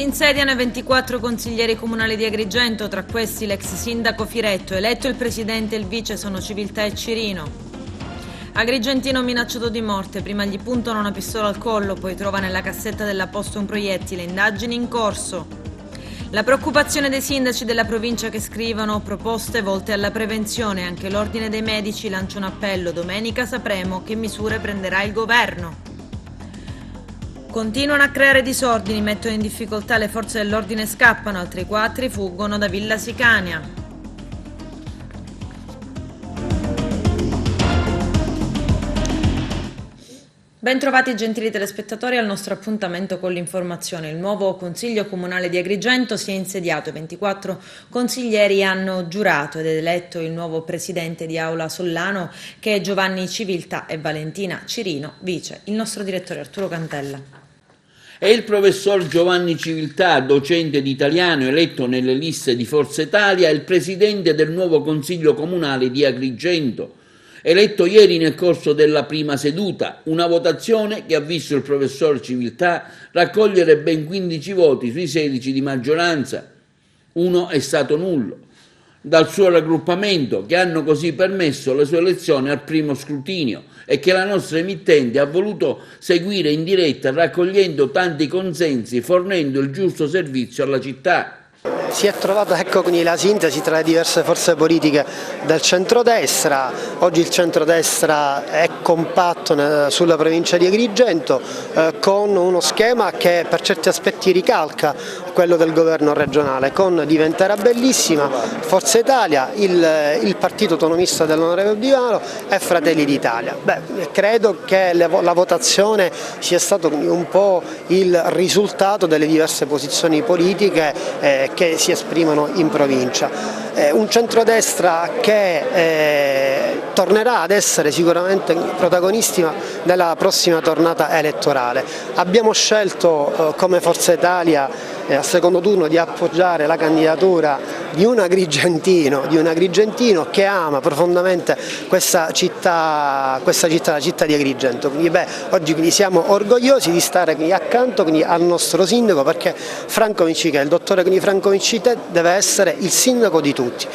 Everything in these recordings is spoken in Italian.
insediano i 24 consiglieri comunali di Agrigento, tra questi l'ex sindaco Firetto, eletto il presidente e il vice sono Civiltà e Cirino. Agrigentino minacciato di morte, prima gli puntano una pistola al collo, poi trova nella cassetta della posta un proiettile, indagini in corso. La preoccupazione dei sindaci della provincia che scrivono proposte volte alla prevenzione, anche l'Ordine dei Medici lancia un appello, domenica sapremo che misure prenderà il governo. Continuano a creare disordini, mettono in difficoltà le forze dell'ordine, scappano, altri 4 fuggono da Villa Sicania. Bentrovati gentili telespettatori al nostro appuntamento con l'informazione. Il nuovo Consiglio Comunale di Agrigento si è insediato, 24 consiglieri hanno giurato ed è eletto il nuovo presidente di Aula Sollano che è Giovanni Civiltà e Valentina Cirino, vice. Il nostro direttore Arturo Cantella. È il professor Giovanni Civiltà, docente di italiano eletto nelle liste di Forza Italia, il presidente del nuovo Consiglio Comunale di Agrigento, eletto ieri nel corso della prima seduta, una votazione che ha visto il professor Civiltà raccogliere ben 15 voti sui 16 di maggioranza. Uno è stato nullo dal suo raggruppamento, che hanno così permesso la sua elezione al primo scrutinio e che la nostra emittente ha voluto seguire in diretta raccogliendo tanti consensi, fornendo il giusto servizio alla città. Si è trovata la sintesi tra le diverse forze politiche del centrodestra. Oggi il centrodestra è compatto sulla provincia di Agrigento con uno schema che per certi aspetti ricalca quello del governo regionale, con Diventerà Bellissima, Forza Italia, il partito autonomista dell'onorevole Di Maro e Fratelli d'Italia. Credo che la votazione sia stato un po' il risultato delle diverse posizioni politiche che si esprimono in provincia. Un centrodestra che tornerà ad essere sicuramente protagonista nella prossima tornata elettorale. Abbiamo scelto come Forza Italia al secondo turno di appoggiare la candidatura di un agrigentino che ama profondamente questa città, la città di Agrigento. Oggi siamo orgogliosi di stare accanto al nostro sindaco, perché Franco Miccichè, il dottore Franco Miccichè deve essere il sindaco di tutti.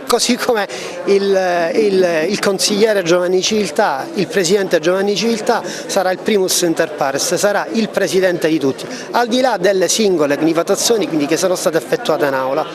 Così come il consigliere Giovanni Civiltà, il presidente Giovanni Civiltà sarà il primus inter pares, sarà il presidente di tutti, al di là delle singole votazioni che sono state effettuate in aula.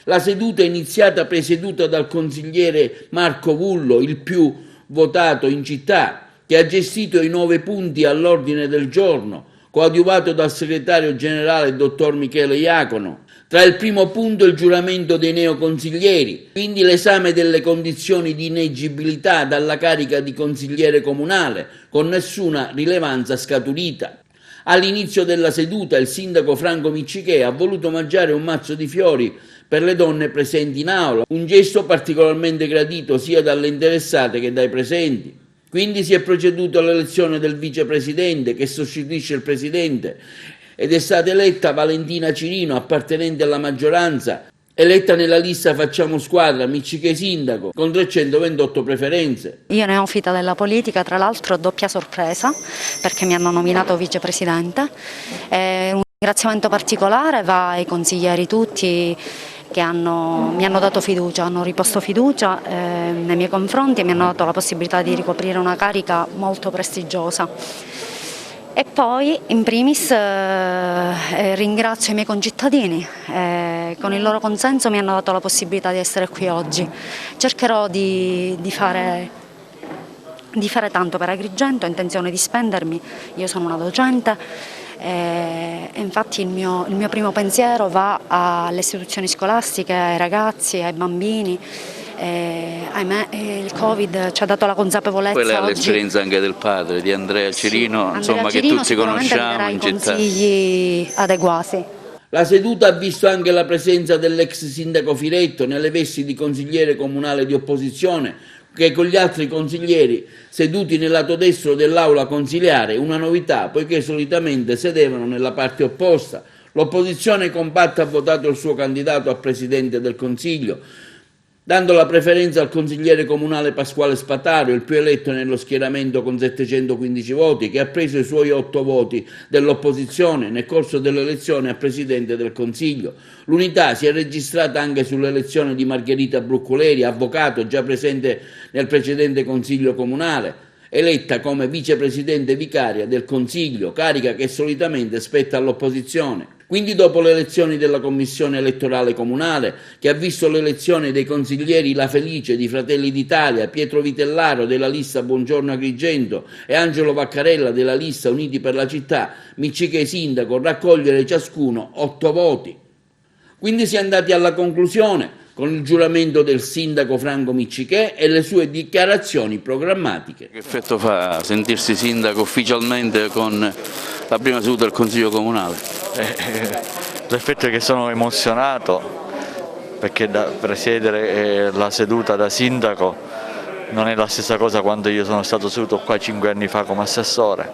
La seduta è iniziata presieduta dal consigliere Marco Vullo, il più votato in città, che ha gestito i 9 punti all'ordine del giorno, coadiuvato dal segretario generale dottor Michele Iacono. Tra il primo punto il giuramento dei neoconsiglieri, quindi l'esame delle condizioni di ineggibilità dalla carica di consigliere comunale, con nessuna rilevanza scaturita. All'inizio della seduta il sindaco Franco Miccichè ha voluto mangiare un mazzo di fiori per le donne presenti in aula, un gesto particolarmente gradito sia dalle interessate che dai presenti. Quindi si è proceduto all'elezione del vicepresidente che sostituisce il presidente ed è stata eletta Valentina Cirino, appartenente alla maggioranza, eletta nella lista Facciamo Squadra, Miccichè sindaco, con 328 preferenze. Io neofita della politica, tra l'altro doppia sorpresa, perché mi hanno nominato vicepresidente. Un ringraziamento particolare va ai consiglieri tutti che mi hanno dato fiducia, hanno riposto fiducia nei miei confronti e mi hanno dato la possibilità di ricoprire una carica molto prestigiosa. E poi in primis ringrazio i miei concittadini, con il loro consenso mi hanno dato la possibilità di essere qui oggi. Cercherò di fare tanto per Agrigento, ho intenzione di spendermi, io sono una docente e infatti il mio primo pensiero va alle istituzioni scolastiche, ai ragazzi, ai bambini. Ahimè il Covid ci ha dato la consapevolezza. Quella è l'esperienza anche del padre di Andrea Cirino, insomma, che tutti conosciamo in città. Consigli adeguati. La seduta ha visto anche la presenza dell'ex sindaco Firetto nelle vesti di consigliere comunale di opposizione, che con gli altri consiglieri seduti nel lato destro dell'aula consiliare, una novità poiché solitamente sedevano nella parte opposta. L'opposizione compatta ha votato il suo candidato a presidente del Consiglio, dando la preferenza al consigliere comunale Pasquale Spatario, il più eletto nello schieramento con 715 voti, che ha preso i suoi 8 voti dell'opposizione nel corso dell'elezione a Presidente del Consiglio. L'unità si è registrata anche sull'elezione di Margherita Bruccoleri, avvocato già presente nel precedente Consiglio comunale, eletta come vicepresidente vicaria del Consiglio, carica che solitamente spetta all'opposizione. Quindi dopo le elezioni della Commissione elettorale comunale, che ha visto l'elezione dei consiglieri La Felice di Fratelli d'Italia, Pietro Vitellaro della lista Buongiorno Agrigento e Angelo Vaccarella della lista Uniti per la Città, Miccichè sindaco, raccogliere ciascuno 8 voti. Quindi si è andati alla conclusione con il giuramento del sindaco Franco Miccichè e le sue dichiarazioni programmatiche. Che effetto fa sentirsi sindaco ufficialmente con la prima seduta del Consiglio Comunale? L'effetto è che sono emozionato, perché da presiedere la seduta da sindaco non è la stessa cosa quando io sono stato seduto qua 5 anni fa come assessore.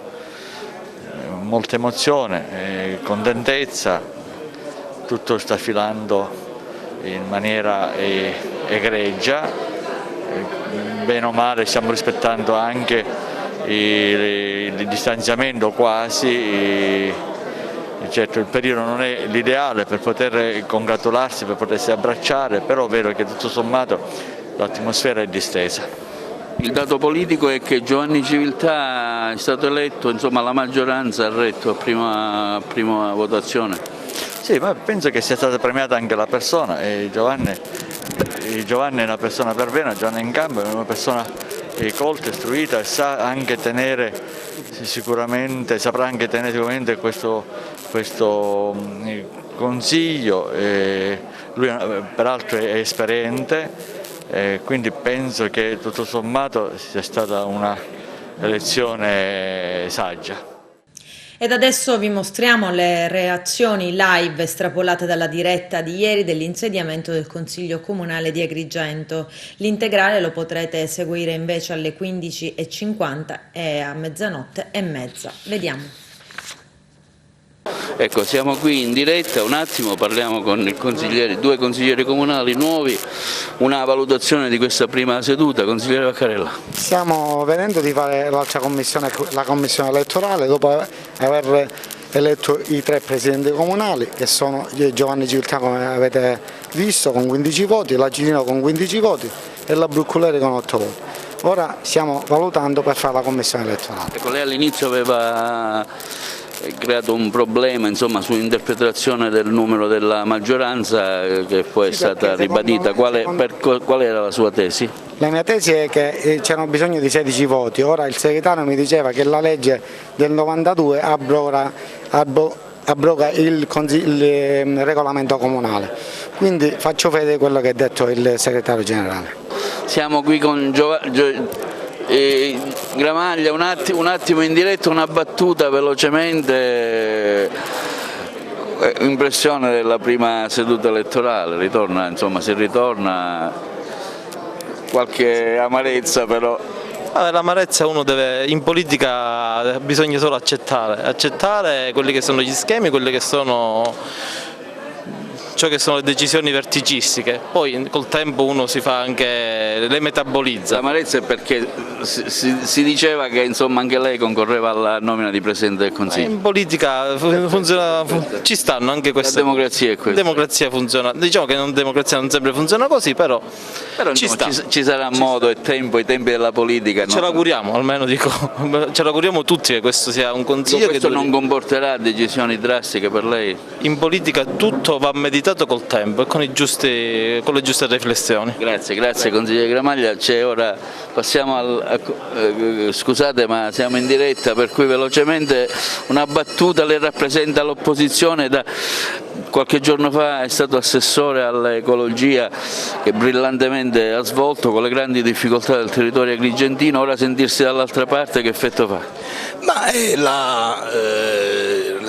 Molta emozione, contentezza, tutto sta filando in maniera egregia, bene o male stiamo rispettando anche il distanziamento quasi. Certo, il periodo non è l'ideale per poter congratularsi, per potersi abbracciare, però è vero che tutto sommato l'atmosfera è distesa. Il dato politico è che Giovanni Civiltà è stato eletto, insomma la maggioranza ha retto a prima votazione. Sì, ma penso che sia stata premiata anche la persona, e Giovanni è una persona per bene, Giovanni Incampo è una persona colta, istruita e sa anche tenere sicuramente, saprà anche tenere sicuramente questo consiglio, lui peraltro è esperiente, quindi penso che tutto sommato sia stata una elezione saggia. Ed adesso vi mostriamo le reazioni live estrapolate dalla diretta di ieri dell'insediamento del Consiglio Comunale di Agrigento. L'integrale lo potrete seguire invece alle 15:50 e a 00:30. Vediamo. Ecco, siamo qui in diretta, un attimo parliamo con due consiglieri comunali nuovi, una valutazione di questa prima seduta. Consigliere Vaccarella. Stiamo venendo di fare l'altra commissione, la commissione elettorale, dopo aver eletto i 3 presidenti comunali, che sono Giovanni Civiltà, come avete visto, con 15 voti, la Cirino con 15 voti e la Bruccoleri con 8 voti. Ora stiamo valutando per fare la commissione elettorale. Ecco, lei all'inizio aveva creato un problema, insomma, sull'interpretazione del numero della maggioranza, che poi è stata ribadita. Qual era la sua tesi? La mia tesi è che c'erano bisogno di 16 voti, ora il segretario mi diceva che la legge del 92 abroga il regolamento comunale, quindi faccio fede di quello che ha detto il segretario generale. Siamo qui con Gramaglia, un attimo in diretta, una battuta velocemente, impressione della prima seduta elettorale, ritorna, insomma, si ritorna, qualche amarezza però. L'amarezza uno deve, in politica bisogna solo accettare quelli che sono gli schemi, quelli che sono ciò che sono le decisioni verticistiche, poi col tempo uno si fa anche, le metabolizza. L'amarezza è perché si diceva che insomma anche lei concorreva alla nomina di Presidente del Consiglio. In politica funziona, ci stanno anche queste. La democrazia è questa. La democrazia funziona, diciamo che la democrazia non sempre funziona così, però ci sta. Ci sarà modo e tempo, i tempi della politica. Ce l'auguriamo, almeno dico, ce l'auguriamo tutti che questo sia un consiglio. Questo non comporterà decisioni drastiche per lei? In politica tutto va meditato col tempo e con le giuste riflessioni. Grazie consigliere Gramaglia. Ora passiamo scusate ma siamo in diretta, per cui velocemente una battuta. Lei rappresenta l'opposizione, da qualche giorno fa è stato assessore all'ecologia che brillantemente ha svolto con le grandi difficoltà del territorio agrigentino, ora sentirsi dall'altra parte che effetto fa? Ma è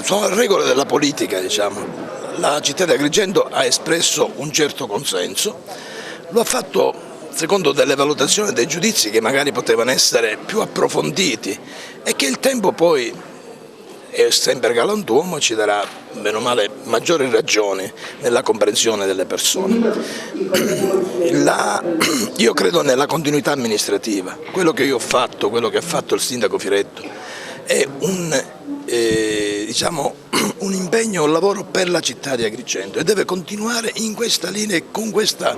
sono regole della politica, diciamo. La città di Agrigento ha espresso un certo consenso, lo ha fatto secondo delle valutazioni e dei giudizi che magari potevano essere più approfonditi e che il tempo poi, è sempre galantuomo, ci darà bene o male maggiori ragioni nella comprensione delle persone. Io credo nella continuità amministrativa. Quello che io ho fatto, quello che ha fatto il sindaco Firetto è un impegno, un lavoro per la città di Agrigento e deve continuare in questa linea e con questa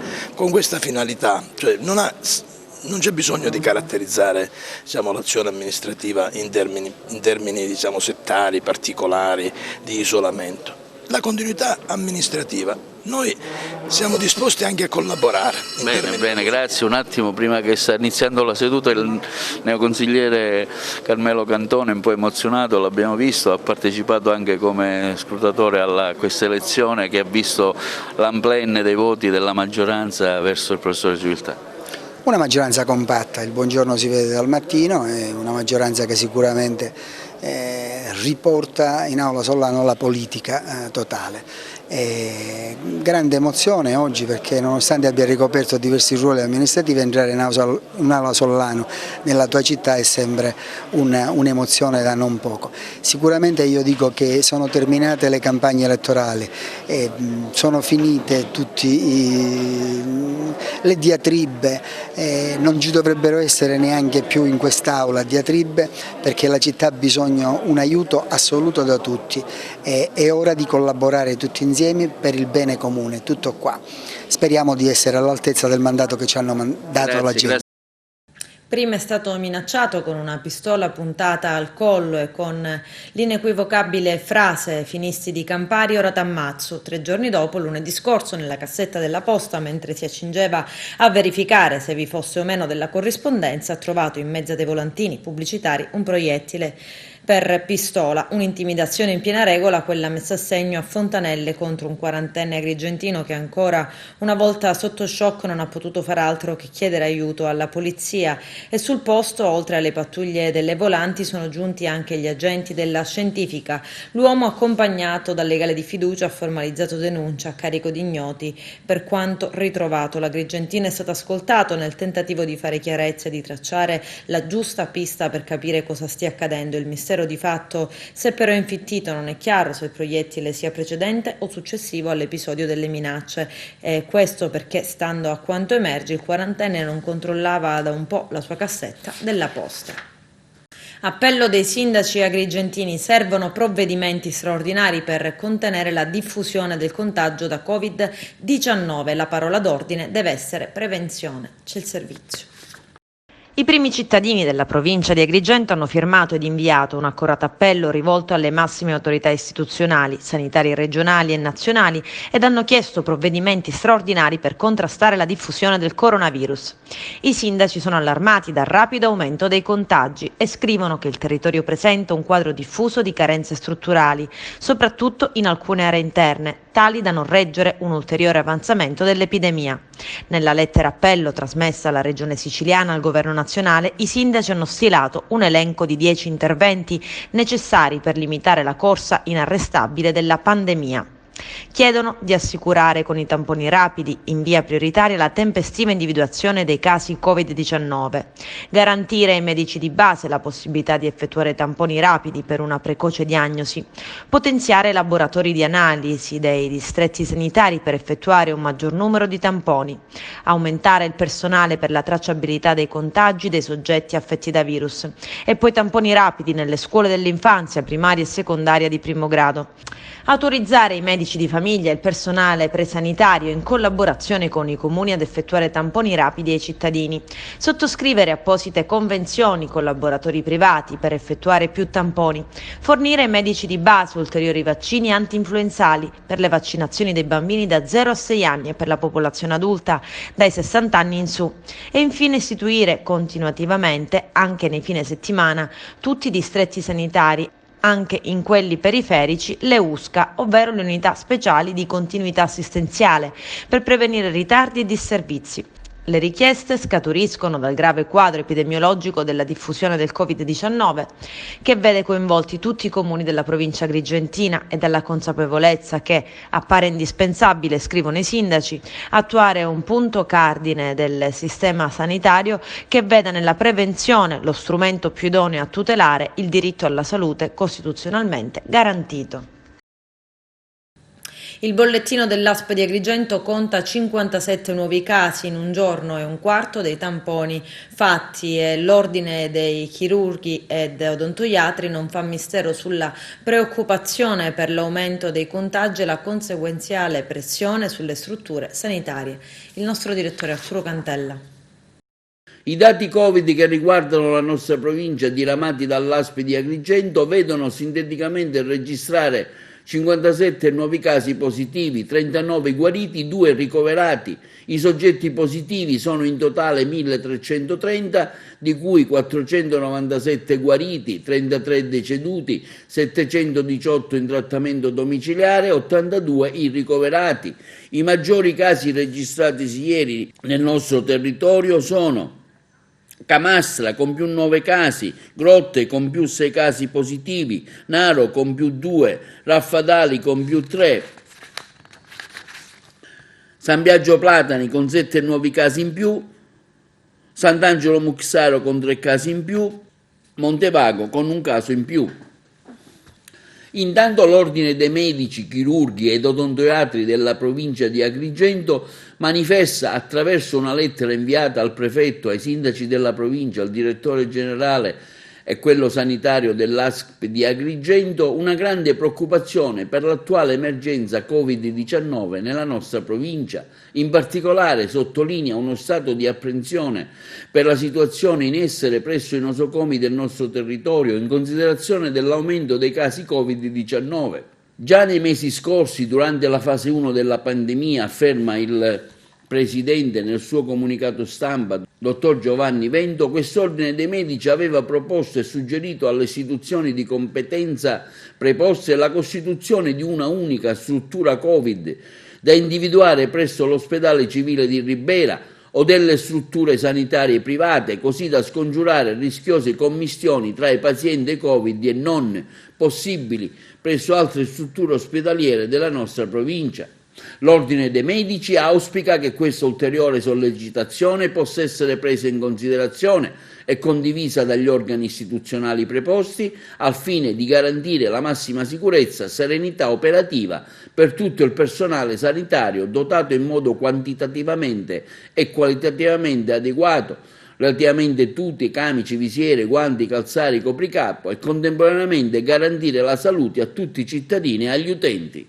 finalità. Cioè, non c'è bisogno di caratterizzare l'azione amministrativa in termini settari, particolari, di isolamento. La continuità amministrativa, noi siamo disposti anche a collaborare. Bene, grazie. Un attimo, prima che sta iniziando la seduta, il neoconsigliere Carmelo Cantone, un po' emozionato, l'abbiamo visto, ha partecipato anche come scrutatore a questa elezione che ha visto l'amplenne dei voti della maggioranza verso il professore Civiltà. Una maggioranza compatta, il buongiorno si vede dal mattino, è una maggioranza che sicuramente riporta in Aula Sollano la politica totale. Grande emozione oggi perché nonostante abbia ricoperto diversi ruoli amministrativi, entrare in Aula Sollano nella tua città è sempre un'emozione da non poco. Sicuramente io dico che sono terminate le campagne elettorali, sono finite tutte le diatribe, non ci dovrebbero essere neanche più in quest'Aula diatribe perché la città ha bisogno di un aiuto assoluto da tutti, è ora di collaborare tutti insieme per il bene comune, tutto qua. Speriamo di essere all'altezza del mandato che ci hanno dato la gente. Prima è stato minacciato con una pistola puntata al collo e con l'inequivocabile frase "finisti di campari, ora t'ammazzo". 3 giorni dopo, lunedì scorso, nella cassetta della posta, mentre si accingeva a verificare se vi fosse o meno della corrispondenza, ha trovato in mezzo a dei volantini pubblicitari un proiettile per pistola, un'intimidazione in piena regola, quella messa a segno a Fontanelle contro un 40enne agrigentino che ancora una volta sotto shock non ha potuto far altro che chiedere aiuto alla polizia e sul posto, oltre alle pattuglie delle volanti, sono giunti anche gli agenti della scientifica. L'uomo, accompagnato dal legale di fiducia, ha formalizzato denuncia a carico di ignoti. Per quanto ritrovato, l'agrigentino è stato ascoltato nel tentativo di fare chiarezza e di tracciare la giusta pista per capire cosa stia accadendo. Il mistero di fatto, se però infittito, non è chiaro se il proiettile sia precedente o successivo all'episodio delle minacce. Questo perché, stando a quanto emerge, il 40enne non controllava da un po' la sua cassetta della posta. Appello dei sindaci agrigentini: servono provvedimenti straordinari per contenere la diffusione del contagio da Covid-19. La parola d'ordine deve essere prevenzione. C'è il servizio. I primi cittadini della provincia di Agrigento hanno firmato ed inviato un accorato appello rivolto alle massime autorità istituzionali, sanitarie regionali e nazionali ed hanno chiesto provvedimenti straordinari per contrastare la diffusione del coronavirus. I sindaci sono allarmati dal rapido aumento dei contagi e scrivono che il territorio presenta un quadro diffuso di carenze strutturali, soprattutto in alcune aree interne, tali da non reggere un ulteriore avanzamento dell'epidemia. Nella lettera appello trasmessa alla Regione Siciliana al Governo nazionale, i sindaci hanno stilato un elenco di 10 interventi necessari per limitare la corsa inarrestabile della pandemia. Chiedono di assicurare con i tamponi rapidi in via prioritaria la tempestiva individuazione dei casi Covid-19, garantire ai medici di base la possibilità di effettuare tamponi rapidi per una precoce diagnosi, potenziare i laboratori di analisi dei distretti sanitari per effettuare un maggior numero di tamponi, aumentare il personale per la tracciabilità dei contagi dei soggetti affetti da virus e poi tamponi rapidi nelle scuole dell'infanzia, primaria e secondaria di primo grado. Autorizzare i medici di famiglia e il personale presanitario in collaborazione con i comuni ad effettuare tamponi rapidi ai cittadini. Sottoscrivere apposite convenzioni con laboratori privati per effettuare più tamponi. Fornire ai medici di base ulteriori vaccini anti-influenzali per le vaccinazioni dei bambini da 0 a 6 anni e per la popolazione adulta dai 60 anni in su. E infine istituire continuativamente, anche nei fine settimana, tutti i distretti sanitari, anche in quelli periferici, le USCA, ovvero le unità speciali di continuità assistenziale, per prevenire ritardi e disservizi. Le richieste scaturiscono dal grave quadro epidemiologico della diffusione del Covid-19, che vede coinvolti tutti i comuni della provincia agrigentina e dalla consapevolezza che appare indispensabile, scrivono i sindaci, attuare un punto cardine del sistema sanitario che veda nella prevenzione lo strumento più idoneo a tutelare il diritto alla salute costituzionalmente garantito. Il bollettino dell'ASP di Agrigento conta 57 nuovi casi in un giorno e un quarto dei tamponi fatti, e l'ordine dei chirurghi ed odontoiatri non fa mistero sulla preoccupazione per l'aumento dei contagi e la conseguenziale pressione sulle strutture sanitarie. Il nostro direttore Arturo Cantella. I dati Covid che riguardano la nostra provincia, diramati dall'ASP di Agrigento, vedono sinteticamente registrare 57 nuovi casi positivi, 39 guariti, 2 ricoverati. I soggetti positivi sono in totale 1330, di cui 497 guariti, 33 deceduti, 718 in trattamento domiciliare, 82 i ricoverati. I maggiori casi registratisi ieri nel nostro territorio sono Camastra con più 9 casi, Grotte con più 6 casi positivi, Naro con più 2, Raffadali con più 3, San Biagio Platani con 7 nuovi casi in più, Sant'Angelo Muxaro con 3 casi in più, Montevago con 1 caso in più. Intanto l'Ordine dei Medici, Chirurghi ed Odontoiatri della provincia di Agrigento manifesta, attraverso una lettera inviata al prefetto, ai sindaci della provincia, al direttore generale e quello sanitario dell'ASP di Agrigento, una grande preoccupazione per l'attuale emergenza Covid-19 nella nostra provincia. In particolare sottolinea uno stato di apprensione per la situazione in essere presso i nosocomi del nostro territorio in considerazione dell'aumento dei casi Covid-19. Già nei mesi scorsi, durante la fase 1 della pandemia, afferma il Presidente nel suo comunicato stampa, dottor Giovanni Vento, quest'Ordine dei Medici aveva proposto e suggerito alle istituzioni di competenza preposte la costituzione di una unica struttura Covid da individuare presso l'ospedale civile di Ribera o delle strutture sanitarie private, così da scongiurare rischiose commistioni tra i pazienti Covid e non possibili presso altre strutture ospedaliere della nostra provincia. L'Ordine dei Medici auspica che questa ulteriore sollecitazione possa essere presa in considerazione e condivisa dagli organi istituzionali preposti al fine di garantire la massima sicurezza e serenità operativa per tutto il personale sanitario dotato in modo quantitativamente e qualitativamente adeguato relativamente tuti, camici, visiere, guanti, calzari, copricapo e contemporaneamente garantire la salute a tutti i cittadini e agli utenti.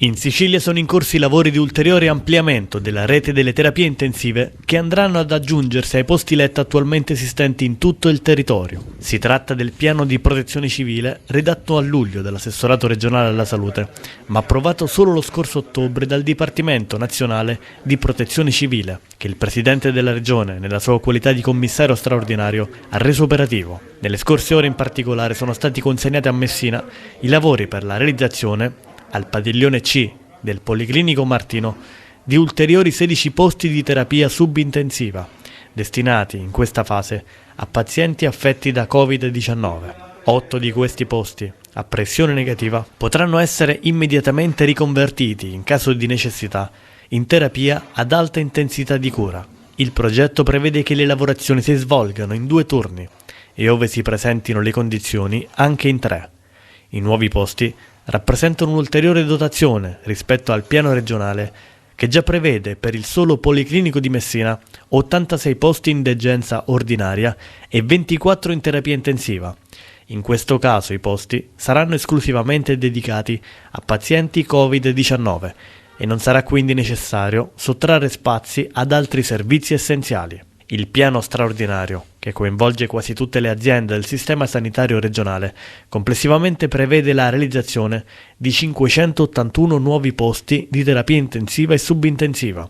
In Sicilia sono in corso i lavori di ulteriore ampliamento della rete delle terapie intensive che andranno ad aggiungersi ai posti letto attualmente esistenti in tutto il territorio. Si tratta del piano di protezione civile redatto a luglio dall'assessorato regionale alla salute, ma approvato solo lo scorso ottobre dal Dipartimento Nazionale di Protezione Civile, che il Presidente della Regione, nella sua qualità di commissario straordinario, ha reso operativo. Nelle scorse ore in particolare sono stati consegnati a Messina i lavori per la realizzazione al padiglione C del Policlinico Martino di ulteriori 16 posti di terapia subintensiva, destinati in questa fase a pazienti affetti da Covid-19. 8 di questi posti, a pressione negativa, potranno essere immediatamente riconvertiti, in caso di necessità, in terapia ad alta intensità di cura. Il progetto prevede che le lavorazioni si svolgano in 2 turni e, ove si presentino le condizioni, anche in 3. I nuovi posti rappresentano un'ulteriore dotazione rispetto al piano regionale che già prevede per il solo Policlinico di Messina 86 posti in degenza ordinaria e 24 in terapia intensiva. In questo caso i posti saranno esclusivamente dedicati a pazienti Covid-19 e non sarà quindi necessario sottrarre spazi ad altri servizi essenziali. Il piano straordinario, che coinvolge quasi tutte le aziende del sistema sanitario regionale, complessivamente prevede la realizzazione di 581 nuovi posti di terapia intensiva e subintensiva.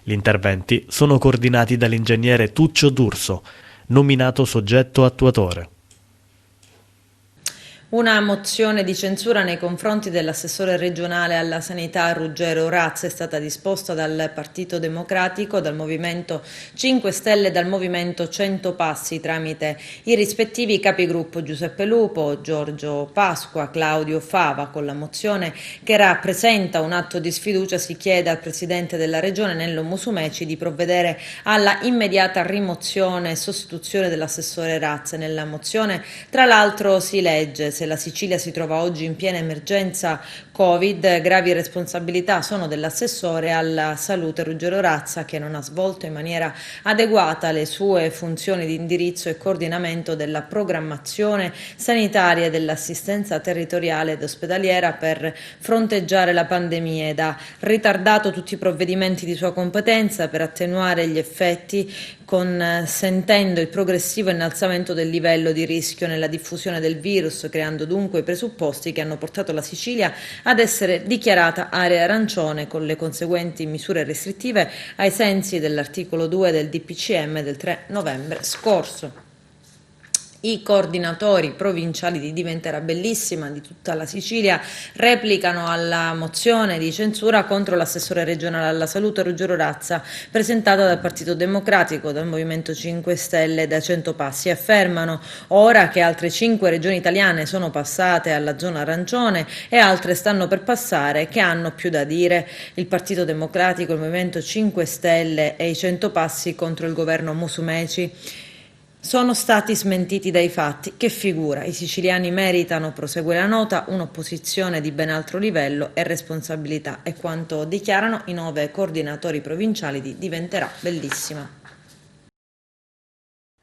Gli interventi sono coordinati dall'ingegnere Tuccio D'Urso, nominato soggetto attuatore. Una mozione di censura nei confronti dell'assessore regionale alla sanità Ruggero Razza è stata disposta dal Partito Democratico, dal Movimento 5 Stelle e dal Movimento 100 Passi tramite i rispettivi capigruppo Giuseppe Lupo, Giorgio Pasqua, Claudio Fava. Con la mozione, che rappresenta un atto di sfiducia, si chiede al Presidente della Regione Nello Musumeci di provvedere alla immediata rimozione e sostituzione dell'assessore Razza. Nella mozione, tra l'altro, si legge: virus e la Sicilia si trova oggi in piena emergenza Covid, gravi responsabilità sono dell'assessore alla salute Ruggero Razza, che non ha svolto in maniera adeguata le sue funzioni di indirizzo e coordinamento della programmazione sanitaria e dell'assistenza territoriale ed ospedaliera per fronteggiare la pandemia ed ha ritardato tutti i provvedimenti di sua competenza per attenuare gli effetti, consentendo il progressivo innalzamento del livello di rischio nella diffusione del virus, creando dunque i presupposti che hanno portato la Sicilia ad essere dichiarata area arancione con le conseguenti misure restrittive ai sensi dell'articolo 2 del DPCM del 3 novembre scorso. I coordinatori provinciali di Diventerà Bellissima di tutta la Sicilia replicano alla mozione di censura contro l'assessore regionale alla salute Ruggero Razza, presentata dal Partito Democratico, dal Movimento 5 Stelle e da Centopassi. Affermano ora che altre 5 regioni italiane sono passate alla zona arancione e altre stanno per passare, che hanno più da dire. Il Partito Democratico, il Movimento 5 Stelle e i Centopassi contro il governo Musumeci sono stati smentiti dai fatti. Che figura, i siciliani meritano, prosegue la nota, un'opposizione di ben altro livello e responsabilità, è quanto dichiarano i 9 coordinatori provinciali di Diventerà Bellissima.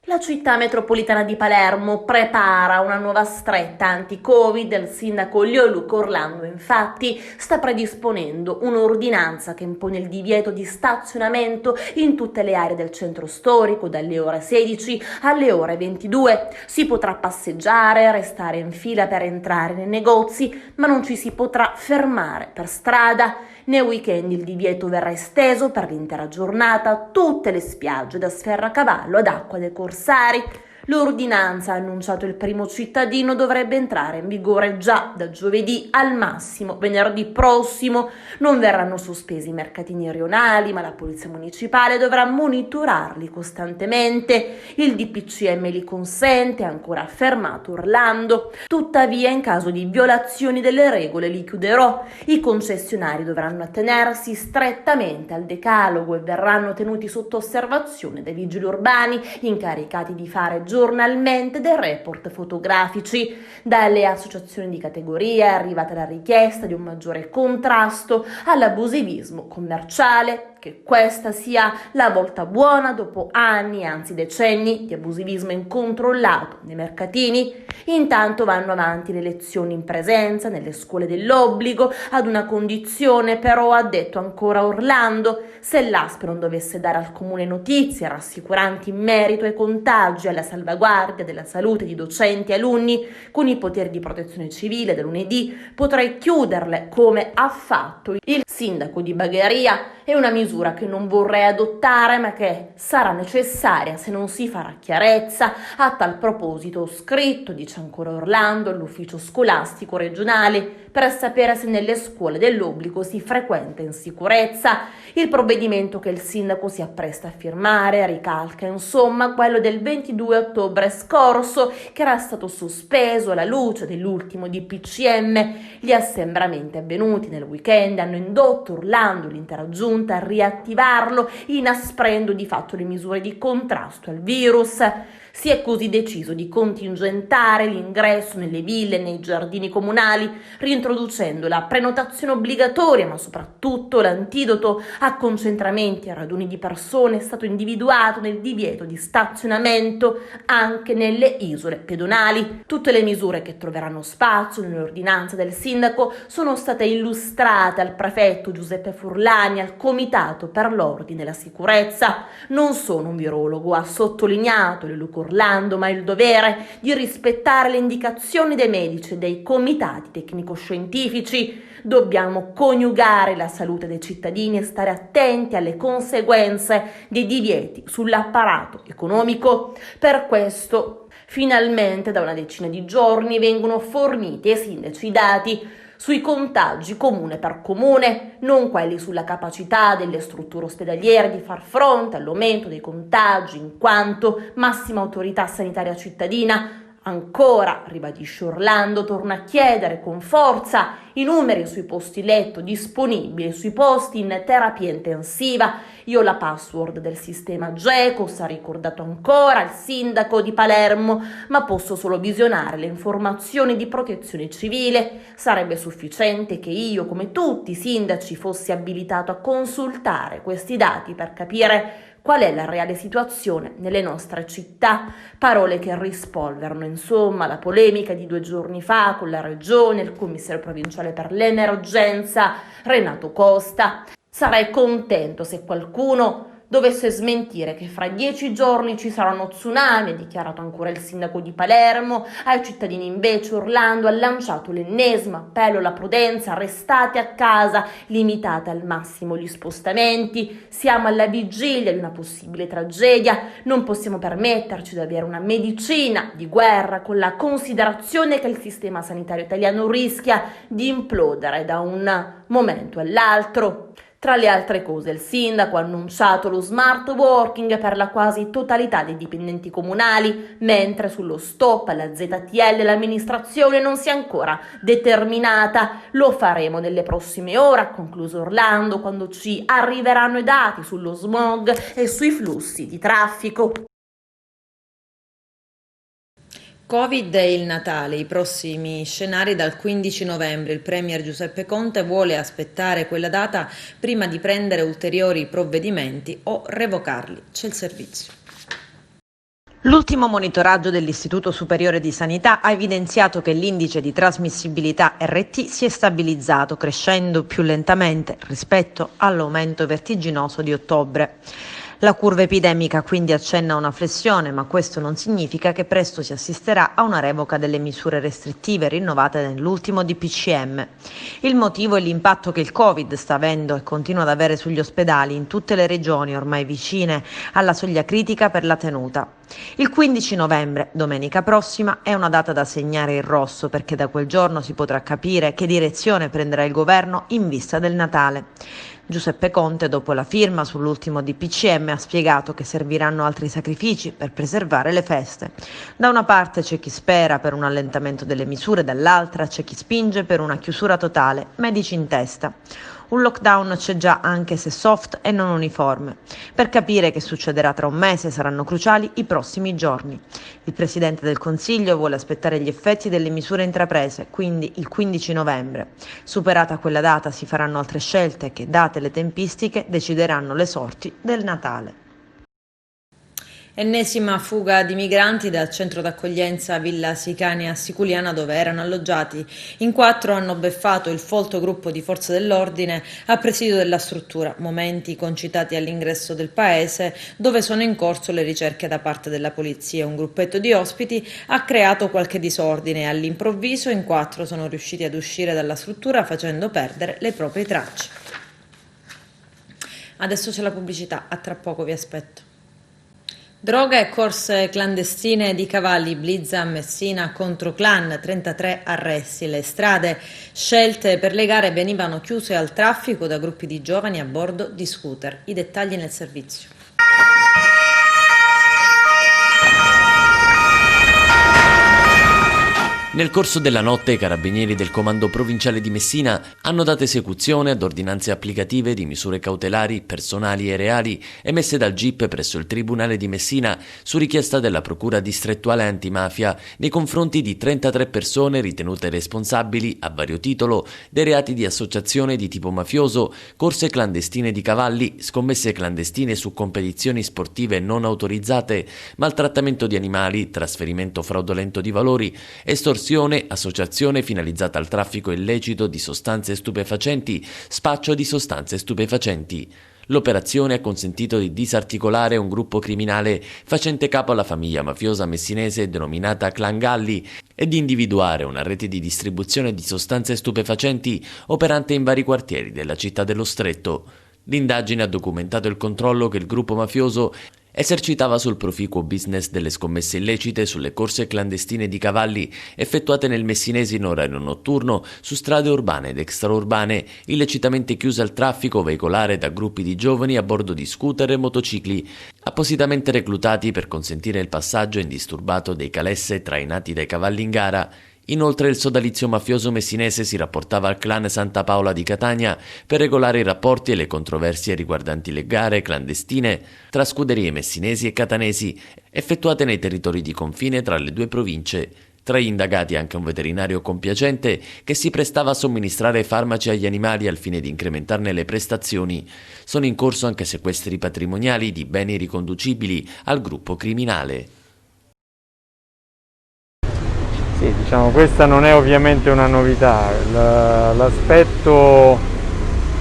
La città metropolitana di Palermo prepara una nuova stretta anti-Covid. Il sindaco Leoluca Orlando infatti sta predisponendo un'ordinanza che impone il divieto di stazionamento in tutte le aree del centro storico dalle ore 16 alle ore 22. Si potrà passeggiare, restare in fila per entrare nei negozi, ma non ci si potrà fermare per strada. Nei weekend il divieto verrà esteso per l'intera giornata a tutte le spiagge da Sferracavallo ad Acqua dei Corsari. L'ordinanza, ha annunciato il primo cittadino, dovrebbe entrare in vigore già da giovedì, al massimo venerdì prossimo. Non verranno sospesi i mercatini rionali, ma la polizia municipale dovrà monitorarli costantemente. Il DPCM li consente, ha ancora affermato Orlando. Tuttavia, in caso di violazioni delle regole li chiuderò. I concessionari dovranno attenersi strettamente al decalogo e verranno tenuti sotto osservazione dai vigili urbani, incaricati di fare giornalmente dei report fotografici. Dalle associazioni di categoria è arrivata la richiesta di un maggiore contrasto all'abusivismo commerciale. Che questa sia la volta buona dopo anni, anzi decenni, di abusivismo incontrollato nei mercatini. Intanto vanno avanti le lezioni in presenza nelle scuole dell'obbligo, ad una condizione però, ha detto ancora Orlando: se l'ASP non dovesse dare al comune notizie rassicuranti in merito ai contagi e alla salvaguardia della salute di docenti e alunni, con i poteri di protezione civile da lunedì potrei chiuderle, come ha fatto il sindaco di Bagheria. È una misura che non vorrei adottare, ma che sarà necessaria se non si farà chiarezza. A tal proposito ho scritto, dice ancora Orlando, all'ufficio scolastico regionale per sapere se nelle scuole dell'obbligo si frequenta in sicurezza. Il provvedimento che il sindaco si appresta a firmare ricalca insomma quello del 22 ottobre scorso, che era stato sospeso alla luce dell'ultimo DPCM. Gli assembramenti avvenuti nel weekend hanno indotto Orlando e l'intera giunta a riattivarlo, inasprendo di fatto le misure di contrasto al virus. Si è così deciso di contingentare l'ingresso nelle ville e nei giardini comunali, reintroducendo la prenotazione obbligatoria, ma soprattutto l'antidoto a concentramenti e raduni di persone è stato individuato nel divieto di stazionamento anche nelle isole pedonali. Tutte le misure che troveranno spazio nell'ordinanza del sindaco sono state illustrate al prefetto Giuseppe Furlani, al Comitato per l'Ordine e la Sicurezza. Non sono un virologo, ha sottolineato Leoluca Orlando, ma il dovere di rispettare le indicazioni dei medici e dei comitati tecnico-scientifici. Dobbiamo coniugare la salute dei cittadini e stare attenti alle conseguenze dei divieti sull'apparato economico. Per questo, finalmente, da una decina di giorni vengono forniti ai sindaci i dati sui contagi comune per comune, non quelli sulla capacità delle strutture ospedaliere di far fronte all'aumento dei contagi, in quanto massima autorità sanitaria cittadina Ancora, ribadisce Orlando, torna a chiedere con forza i numeri sui posti letto disponibili, sui posti in terapia intensiva. Io la password del sistema GECOS, ha ricordato ancora il sindaco di Palermo, ma posso solo visionare le informazioni di protezione civile. Sarebbe sufficiente che io, come tutti i sindaci, fossi abilitato a consultare questi dati per capire qual è la reale situazione nelle nostre città. Parole che rispolverano insomma la polemica di 2 giorni fa con la regione, il commissario provinciale per l'emergenza Renato Costa. Sarei contento se qualcuno dovesse smentire che fra 10 giorni ci sarà uno tsunami, ha dichiarato ancora il sindaco di Palermo. Ai cittadini invece Orlando ha lanciato l'ennesimo appello alla prudenza: restate a casa, limitate al massimo gli spostamenti, siamo alla vigilia di una possibile tragedia, non possiamo permetterci di avere una medicina di guerra, con la considerazione che il sistema sanitario italiano rischia di implodere da un momento all'altro. Tra le altre cose, il sindaco ha annunciato lo smart working per la quasi totalità dei dipendenti comunali, mentre sullo stop alla ZTL l'amministrazione non si è ancora determinata. Lo faremo nelle prossime ore, ha concluso Orlando, quando ci arriveranno i dati sullo smog e sui flussi di traffico. Covid e il Natale, i prossimi scenari dal 15 novembre. Il premier Giuseppe Conte vuole aspettare quella data prima di prendere ulteriori provvedimenti o revocarli. C'è il servizio. L'ultimo monitoraggio dell'Istituto Superiore di Sanità ha evidenziato che l'indice di trasmissibilità RT si è stabilizzato, crescendo più lentamente rispetto all'aumento vertiginoso di ottobre. La curva epidemica quindi accenna a una flessione, ma questo non significa che presto si assisterà a una revoca delle misure restrittive rinnovate nell'ultimo DPCM. Il motivo è l'impatto che il Covid sta avendo e continua ad avere sugli ospedali in tutte le regioni ormai vicine alla soglia critica per la tenuta. Il 15 novembre, domenica prossima, è una data da segnare in rosso, perché da quel giorno si potrà capire che direzione prenderà il governo in vista del Natale. Giuseppe Conte, dopo la firma sull'ultimo DPCM, ha spiegato che serviranno altri sacrifici per preservare le feste. Da una parte c'è chi spera per un allentamento delle misure, dall'altra c'è chi spinge per una chiusura totale, medici in testa. Un lockdown c'è già, anche se soft e non uniforme. Per capire che succederà tra un mese saranno cruciali i prossimi giorni. Il Presidente del Consiglio vuole aspettare gli effetti delle misure intraprese, quindi il 15 novembre. Superata quella data si faranno altre scelte che, date le tempistiche, decideranno le sorti del Natale. Ennesima fuga di migranti dal centro d'accoglienza Villa Sicania a Siculiana, dove erano alloggiati. In 4 hanno beffato il folto gruppo di forze dell'ordine a presidio della struttura, momenti concitati all'ingresso del paese, dove sono in corso le ricerche da parte della polizia. Un gruppetto di ospiti ha creato qualche disordine e all'improvviso in 4 sono riusciti ad uscire dalla struttura facendo perdere le proprie tracce. Adesso c'è la pubblicità, a tra poco vi aspetto. Droga e corse clandestine di cavalli, blitz a Messina contro clan, 33 arresti. Le strade scelte per le gare venivano chiuse al traffico da gruppi di giovani a bordo di scooter. I dettagli nel servizio. Nel corso della notte i carabinieri del Comando Provinciale di Messina hanno dato esecuzione ad ordinanze applicative di misure cautelari, personali e reali emesse dal GIP presso il Tribunale di Messina su richiesta della Procura Distrettuale Antimafia nei confronti di 33 persone ritenute responsabili a vario titolo dei reati di associazione di tipo mafioso, corse clandestine di cavalli, scommesse clandestine su competizioni sportive non autorizzate, maltrattamento di animali, trasferimento fraudolento di valori, estorsione, associazione finalizzata al traffico illecito di sostanze stupefacenti, spaccio di sostanze stupefacenti. L'operazione ha consentito di disarticolare un gruppo criminale facente capo alla famiglia mafiosa messinese denominata Clan Galli e di individuare una rete di distribuzione di sostanze stupefacenti operante in vari quartieri della città dello Stretto. L'indagine ha documentato il controllo che il gruppo mafioso esercitava sul proficuo business delle scommesse illecite sulle corse clandestine di cavalli effettuate nel messinese in orario notturno su strade urbane ed extraurbane, illecitamente chiuse al traffico veicolare da gruppi di giovani a bordo di scooter e motocicli, appositamente reclutati per consentire il passaggio indisturbato dei calesse trainati dai cavalli in gara. Inoltre il sodalizio mafioso messinese si rapportava al clan Santa Paola di Catania per regolare i rapporti e le controversie riguardanti le gare clandestine tra scuderie messinesi e catanesi, effettuate nei territori di confine tra le due province. Tra gli indagati anche un veterinario compiacente che si prestava a somministrare farmaci agli animali al fine di incrementarne le prestazioni. Sono in corso anche sequestri patrimoniali di beni riconducibili al gruppo criminale. Sì, diciamo, questa non è ovviamente una novità. L'aspetto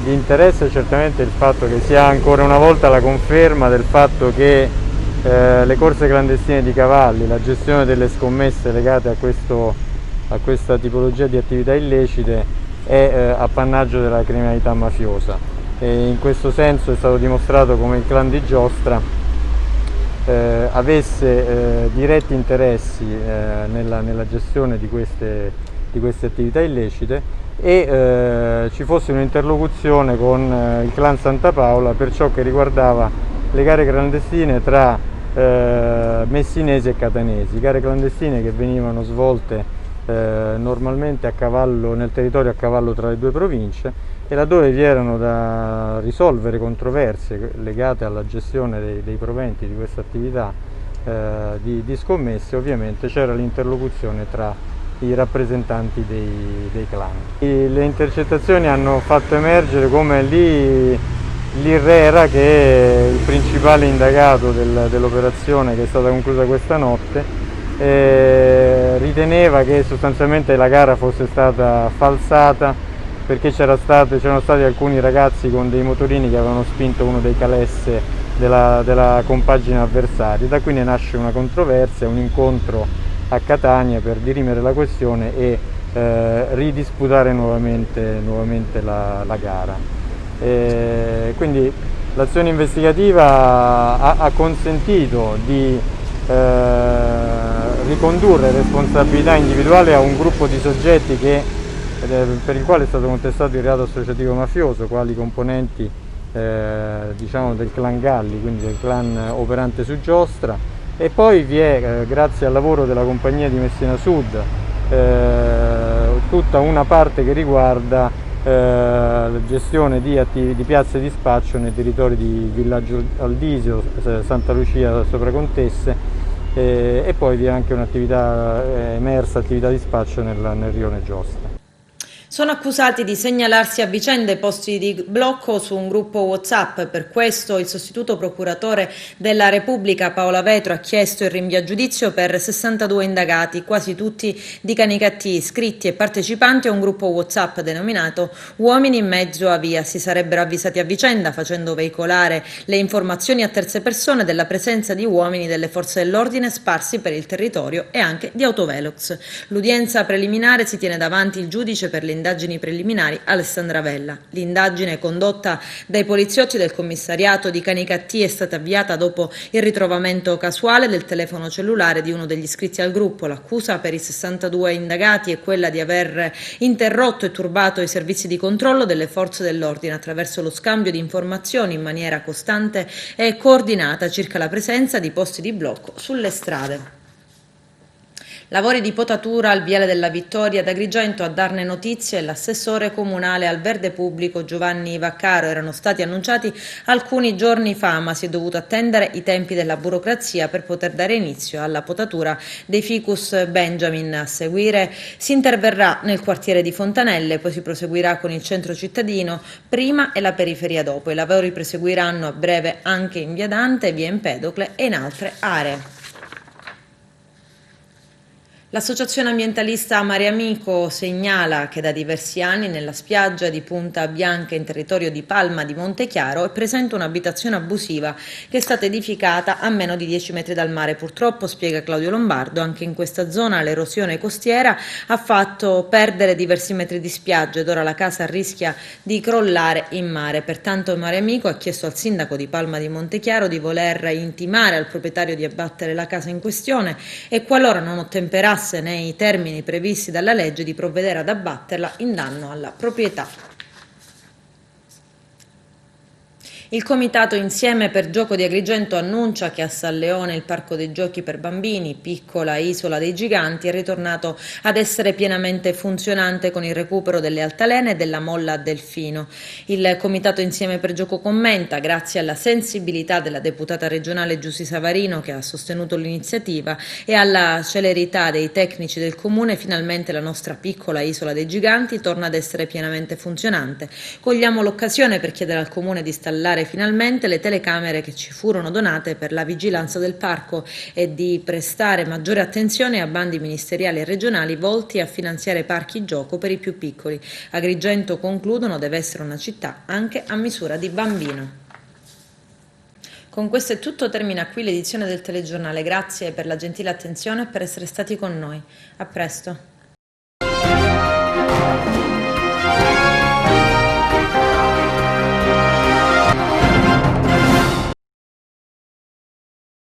di interesse è certamente il fatto che sia ancora una volta la conferma del fatto che le corse clandestine di cavalli, la gestione delle scommesse legate a questa tipologia di attività illecite è appannaggio della criminalità mafiosa. E in questo senso è stato dimostrato come il clan di Giostra avesse diretti interessi nella gestione di queste attività illecite e ci fosse un'interlocuzione con il clan Santa Paola per ciò che riguardava le gare clandestine tra messinesi e catanesi, gare clandestine che venivano svolte normalmente a cavallo, nel territorio a cavallo tra le due province, e laddove vi erano da risolvere controversie legate alla gestione dei proventi di questa attività di scommesse, ovviamente c'era l'interlocuzione tra i rappresentanti dei clan. Le intercettazioni hanno fatto emergere come l'Irrera, che è il principale indagato dell'operazione che è stata conclusa questa notte, riteneva che sostanzialmente la gara fosse stata falsata perché c'erano stati alcuni ragazzi con dei motorini che avevano spinto uno dei calesse della compagine avversaria. Da qui ne nasce una controversia, un incontro a Catania per dirimere la questione e ridisputare nuovamente la gara. Quindi l'azione investigativa ha consentito di ricondurre responsabilità individuali a un gruppo di soggetti per il quale è stato contestato il reato associativo mafioso, quali componenti diciamo del clan Galli, quindi del clan operante su Giostra, e poi vi è, grazie al lavoro della compagnia di Messina Sud, tutta una parte che riguarda la gestione di piazze di spaccio nei territori di Villaggio Aldisio, Santa Lucia Sopra Contesse, e poi vi è anche un'attività emersa, attività di spaccio nel rione Giostra. Sono accusati di segnalarsi a vicenda i posti di blocco su un gruppo WhatsApp. Per questo il sostituto procuratore della Repubblica Paola Vetro ha chiesto il rinvio a giudizio per 62 indagati, quasi tutti di Canicattì, iscritti e partecipanti a un gruppo WhatsApp denominato Uomini in mezzo a via. Si sarebbero avvisati a vicenda facendo veicolare le informazioni a terze persone della presenza di uomini delle forze dell'ordine sparsi per il territorio e anche di autovelox. L'udienza preliminare si tiene davanti il giudice per le indagini preliminari Alessandra Vella. L'indagine condotta dai poliziotti del commissariato di Canicattì è stata avviata dopo il ritrovamento casuale del telefono cellulare di uno degli iscritti al gruppo. L'accusa per i 62 indagati è quella di aver interrotto e turbato i servizi di controllo delle forze dell'ordine attraverso lo scambio di informazioni in maniera costante e coordinata circa la presenza di posti di blocco sulle strade. Lavori di potatura al Viale della Vittoria ad Agrigento. A darne notizie l'assessore comunale al verde pubblico Giovanni Vaccaro. Erano stati annunciati alcuni giorni fa, ma si è dovuto attendere i tempi della burocrazia per poter dare inizio alla potatura dei ficus Benjamin. A seguire si interverrà nel quartiere di Fontanelle, poi si proseguirà con il centro cittadino prima e la periferia dopo. I lavori proseguiranno a breve anche in via Dante, via Empedocle e in altre aree. L'associazione ambientalista Mare Amico segnala che da diversi anni nella spiaggia di Punta Bianca in territorio di Palma di Montechiaro è presente un'abitazione abusiva che è stata edificata a meno di 10 metri dal mare. Purtroppo, spiega Claudio Lombardo, anche in questa zona l'erosione costiera ha fatto perdere diversi metri di spiaggia ed ora la casa rischia di crollare in mare. Pertanto Mare Amico ha chiesto al sindaco di Palma di Montechiaro di voler intimare al proprietario di abbattere la casa in questione e, qualora non ottemperasse nei termini previsti dalla legge, di provvedere ad abbatterla in danno alla proprietà. Il comitato Insieme per Gioco di Agrigento annuncia che a San Leone il parco dei giochi per bambini, piccola isola dei giganti, è ritornato ad essere pienamente funzionante con il recupero delle altalene e della molla a delfino. Il comitato Insieme per Gioco commenta: grazie alla sensibilità della deputata regionale Giussi Savarino, che ha sostenuto l'iniziativa, e alla celerità dei tecnici del comune, finalmente la nostra piccola isola dei giganti torna ad essere pienamente funzionante. Cogliamo l'occasione per chiedere al comune di installare finalmente le telecamere che ci furono donate per la vigilanza del parco e di prestare maggiore attenzione a bandi ministeriali e regionali volti a finanziare parchi gioco per i più piccoli. Agrigento, concludono, deve essere una città anche a misura di bambino. Con questo è tutto, termina qui l'edizione del telegiornale. Grazie per la gentile attenzione e per essere stati con noi. A presto.